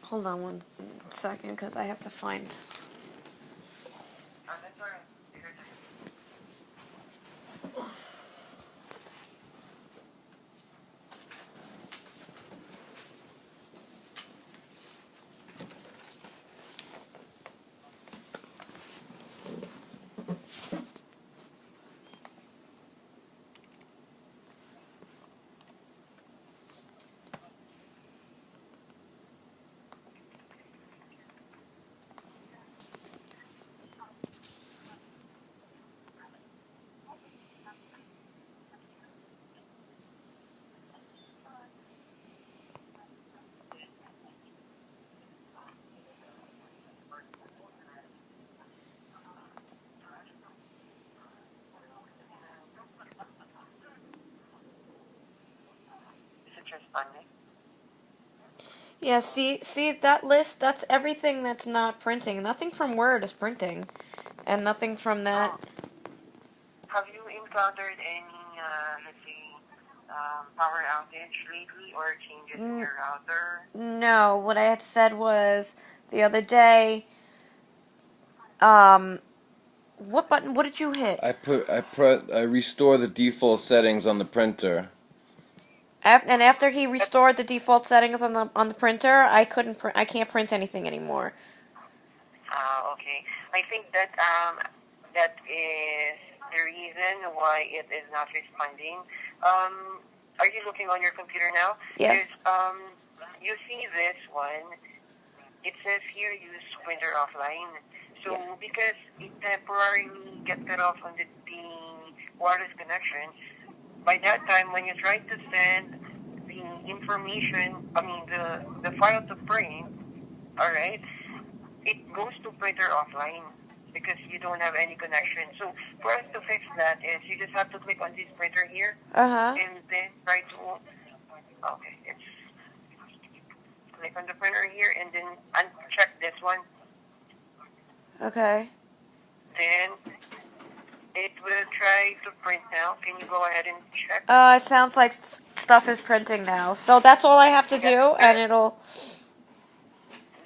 Hold on one second, because I have to find... That's alright. Is it responding? Yeah, see that list? That's everything that's not printing. Nothing from Word is printing. And nothing from that. Oh. Have you encountered any, let's say, power outage lately or changes in your router? No, what I had said was the other day, what button, what did you hit? I restore the default settings on the printer. And after he restored the default settings on the printer, I can't print anything anymore. Okay. I think that that is the reason why it is not responding. Are you looking on your computer now? Yes. You see this one. It says here use printer offline. So Yeah. because it temporarily gets cut off on the wireless connection, by that time when you try to send the information, the file to print, all right, it goes to printer offline because you don't have any connection. So for us to fix that is you just have to click on this printer here and then try to, it's click on the printer here and then uncheck this one. Okay. Then it will try to print now. Can you go ahead and check? It sounds like stuff is printing now. So that's all I have to do, and it'll...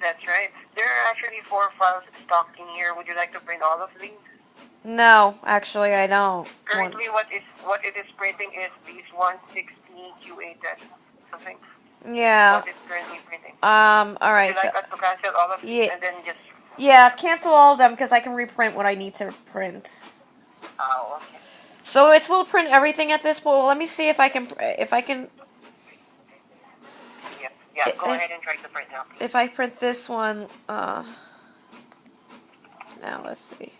That's right. There are actually 4 files stocked in here. Would you like to print all of these? No, actually, I don't. Currently, what it is printing is these 160 Q8 something. Yeah. What it's currently printing. All right. Would you like us to cancel all of these and then just... Yeah, cancel all of them because I can reprint what I need to print. Oh, okay. So it will print everything at this point. Well, let me see if I can. Yeah, go ahead and try to print now. If I print this one, now let's see.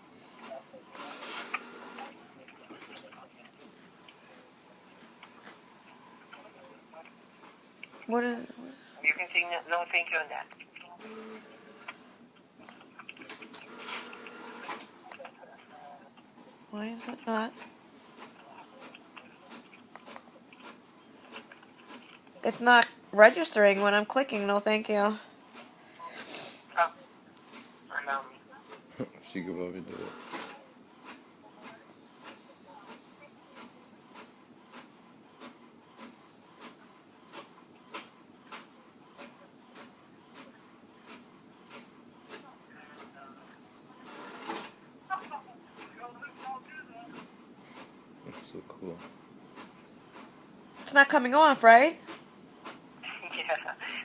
What is? You can say no thank you on that. Why is it not? It's not registering when I'm clicking. No, thank you. Oh, allow me. She could probably do it. That's so cool. It's not coming off, right? Yeah,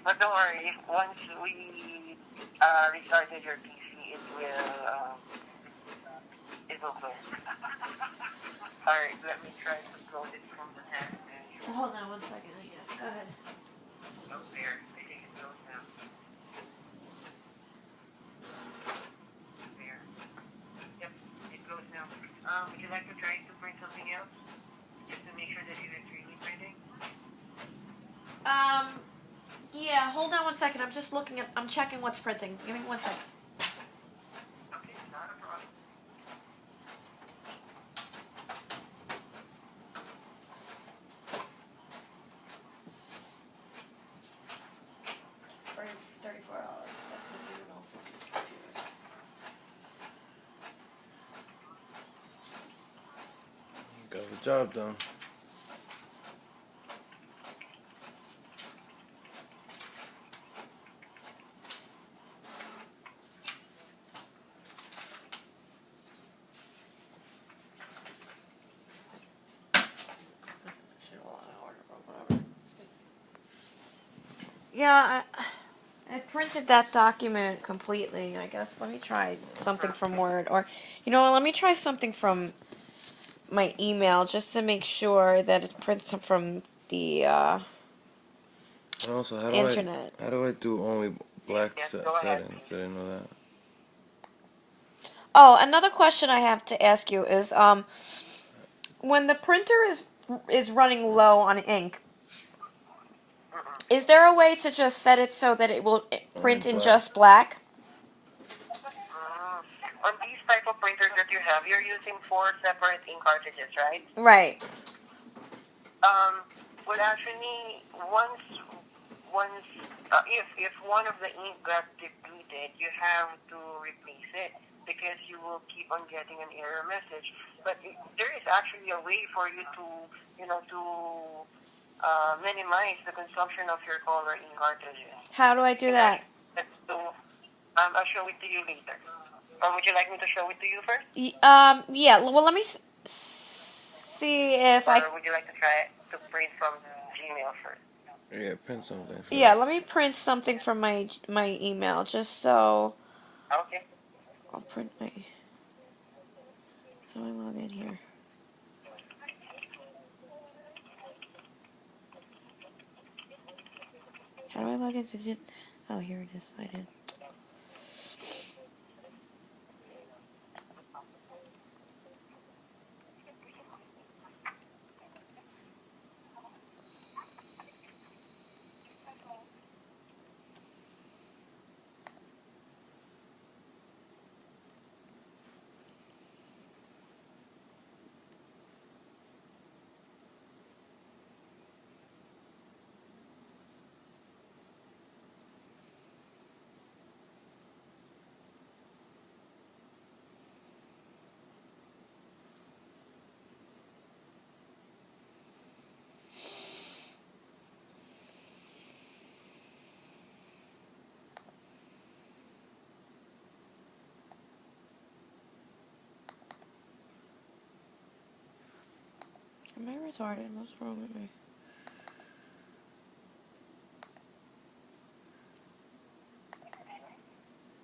but don't worry. Once we restarted your PC, it will close. Alright, let me try to close it from the task manager. Hold on one second. Yeah, go ahead. Oh, there. I think it goes now. There. Yep, it goes now. Would you like to try to print something else? Just to make sure that it is really printing? Yeah, hold on one second. I'm just looking at, I'm checking what's printing. Give me 1 second. Okay, not a problem. $34. That's what you know for computers. Got the job done. Yeah, I printed that document completely, I guess. Let me try something from Word. Or, you know what, let me try something from my email just to make sure that it prints from the And also, internet. how do I do only black Yes, go ahead, settings? I please. didn't know that. Oh, another question I have to ask you is, when the printer is running low on ink, Mm-mm. is there a way to just set it so that it will Only print in black. just black? Mm. On these type of printers that you have, you're using 4 separate ink cartridges, right? Right. Um, well, actually, once if one of the ink got depleted, you have to replace it because you will keep on getting an error message. But there is actually a way for you to minimize the consumption of your color ink cartridges. How do I You do can that? actually I'll show it to you later. Or would you like me to show it to you first? Yeah, well, let me see if I... Or would you like to try it to print from Gmail first? Yeah, print something Yeah, first. let me print something from my email, just so... Okay. I'll print my... How do I log in here? How do I log in? Oh, here it is. I did. Am I retarded? What's wrong with me?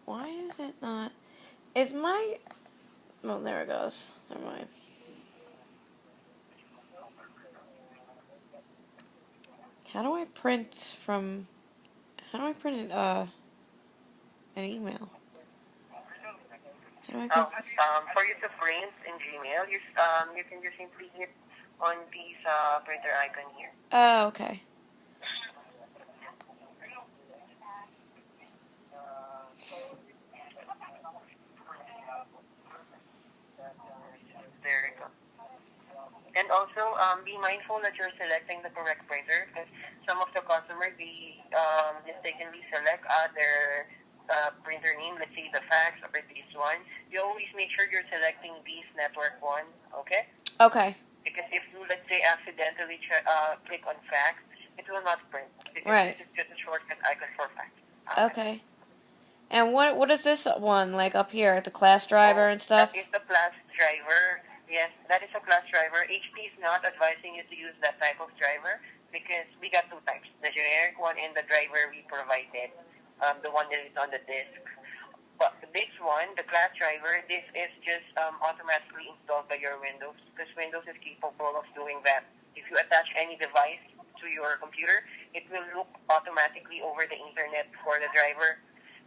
Why is it not... Is my... Oh, there it goes. Never mind. How do I print from... How do I print an email? How do I print... For you to print in Gmail, you can just simply hit on this printer icon here. Oh, okay. There you go. And also, be mindful that you're selecting the correct printer because some of the customers mistakenly select other printer name, let's say the fax or this one. You always make sure you're selecting this network one, okay? Okay. Because if you, let's say, accidentally click on fax, it will not print because Right. this is just a shortcut icon for fax. Okay. And what is this one, like up here, the class driver and stuff? That is the class driver. Yes, that is a class driver. HP is not advising you to use that type of driver because we got 2 types, the generic one and the driver we provided, the one that is on the disk. But this one, the class driver, this is just automatically installed by your Windows because Windows is capable of doing that. If you attach any device to your computer, it will look automatically over the internet for the driver.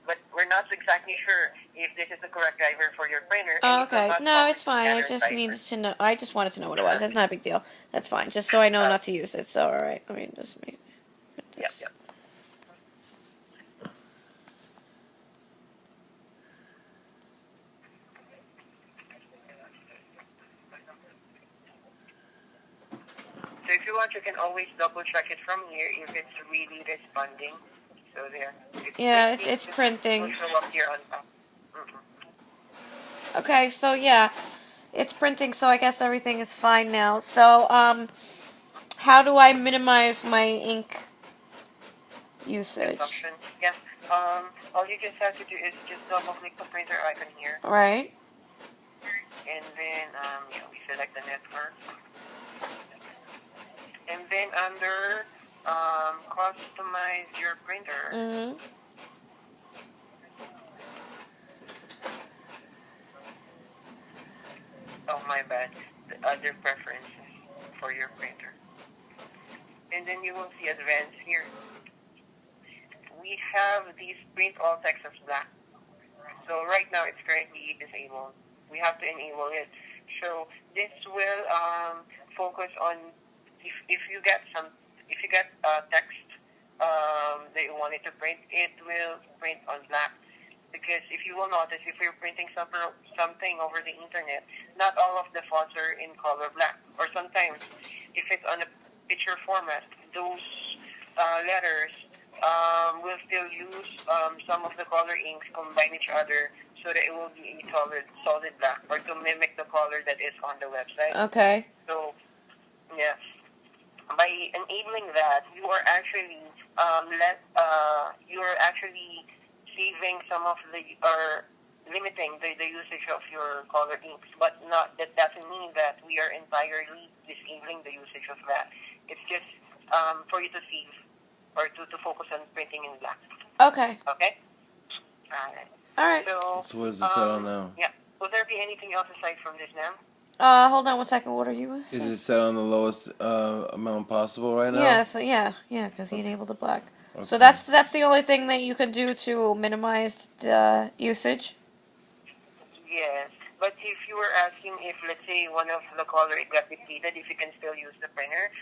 But we're not exactly sure if this is the correct driver for your printer. Oh, And it will okay. not No, come with it's fine. I standard just driver. needed to know. I just wanted to know what it was. That's not a big deal. That's fine. Just so I know not to use it. So, all right. Let me just make Yep, this. yep. So if you want, you can always double check it from here if it's really responding. So there. Yeah, it's Will printing. show up here on top. Okay, so yeah, it's printing. So I guess everything is fine now. So how do I minimize my ink usage? Consumption. Yeah. All you just have to do is just double click the printer icon here, Right. and then we select the network, and then under Customize your printer. Mm-hmm. Oh, my bad. The other preferences for your printer. And then you will see advanced here. We have these print all text as black. So right now it's currently disabled. We have to enable it. So this will focus on if you get text that you want it to print, it will print on black. Because if you will notice, if you're printing something over the internet, not all of the fonts are in color black. Or sometimes, if it's on a picture format, those letters will still use some of the color inks combine each other so that it will be a solid black, or to mimic the color that is on the website. Okay. So, yeah, by enabling that, you are actually saving some of the or limiting the usage of your color inks, but that doesn't mean that we are entirely disabling the usage of that. It's just for you to save or to focus on printing in black. Okay. Okay? Alright. All right. So what is it set on now? Yeah. Will there be anything else aside from this, ma'am? Hold on one second. What are you Is saying? it set on the lowest amount possible right now? Yeah, so yeah, because he enabled the black. Okay. So that's the only thing that you can do to minimize the usage? Yes. But if you were asking if, let's say, one of the color it got depleted, if you can still use the printer,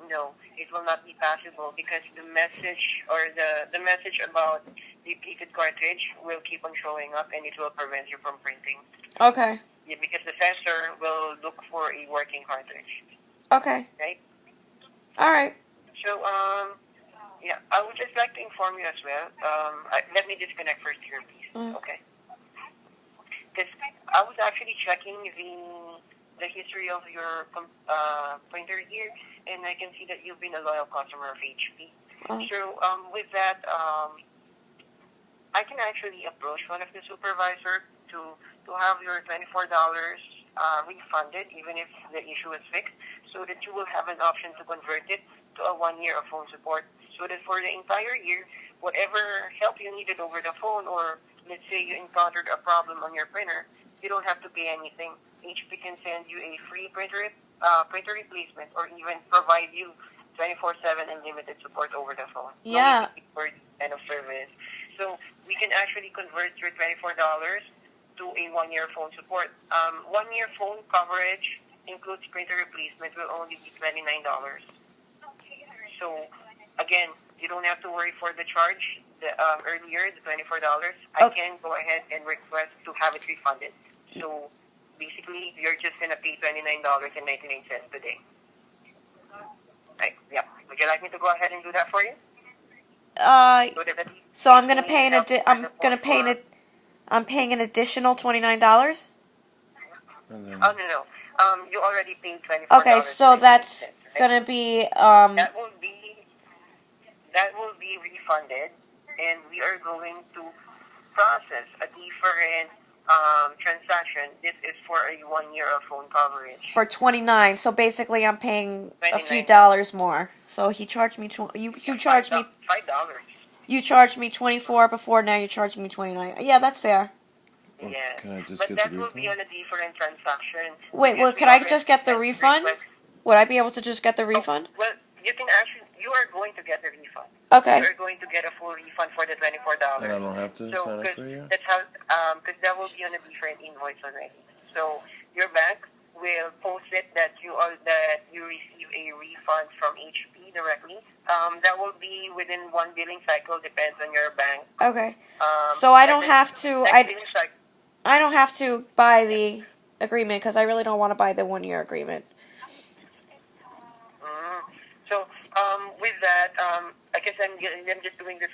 no, it will not be possible because the message or the message about depleted cartridge will keep on showing up and it will prevent you from printing. Okay. Yeah, because the sensor will look for a working cartridge. Okay. Right? All right. So, yeah, I would just like to inform you as well. Let me disconnect first here, please. Okay. Because I was actually checking the history of your printer here, and I can see that you've been a loyal customer of HP. So, with that, I can actually approach one of the supervisors to have your $24 refunded, even if the issue is fixed, so that you will have an option to convert it to a 1 year of phone support, so that for the entire year, whatever help you needed over the phone, or let's say you encountered a problem on your printer, you don't have to pay anything. HP can send you a free printer replacement, or even provide you 24/7 unlimited support over the phone. Yeah. No need for this kind of service. So we can actually convert your $24 to a 1 year phone support. 1 year phone coverage includes printer replacement will only be $29. So again, you don't have to worry for the charge. Earlier, the $24. I can go ahead and request to have it refunded. So basically, you're just gonna pay $29.99 today. Right? Yeah. Would you like me to go ahead and do that for you? So I'm gonna pay I'm paying an additional $29. Oh no. You already paid $24. Okay, so that's gonna be that will be refunded, and we are going to process a different transaction. This is for a 1 year of phone coverage. For $29. So basically, I'm paying a few dollars more. So he charged me you charged me $5. You charged me 24 before. Now you're charging me 29. Yeah, that's fair. Yeah, can I just but get that the will refund? be on a different transaction. Wait, well, could I just get the refund? Would I be able to just get the refund? Well, you are going to get the refund. Okay. You are going to get a full refund for the $24. And I don't have to sign up for you? That's how, because that will be on a different invoice already. So your bank will post it that you receive a refund from HP directly. That will be within one billing cycle, depends on your bank. Okay. So I don't have to. I don't have to buy the agreement because I really don't want to buy the 1 year agreement. So with that, I guess I'm just doing this.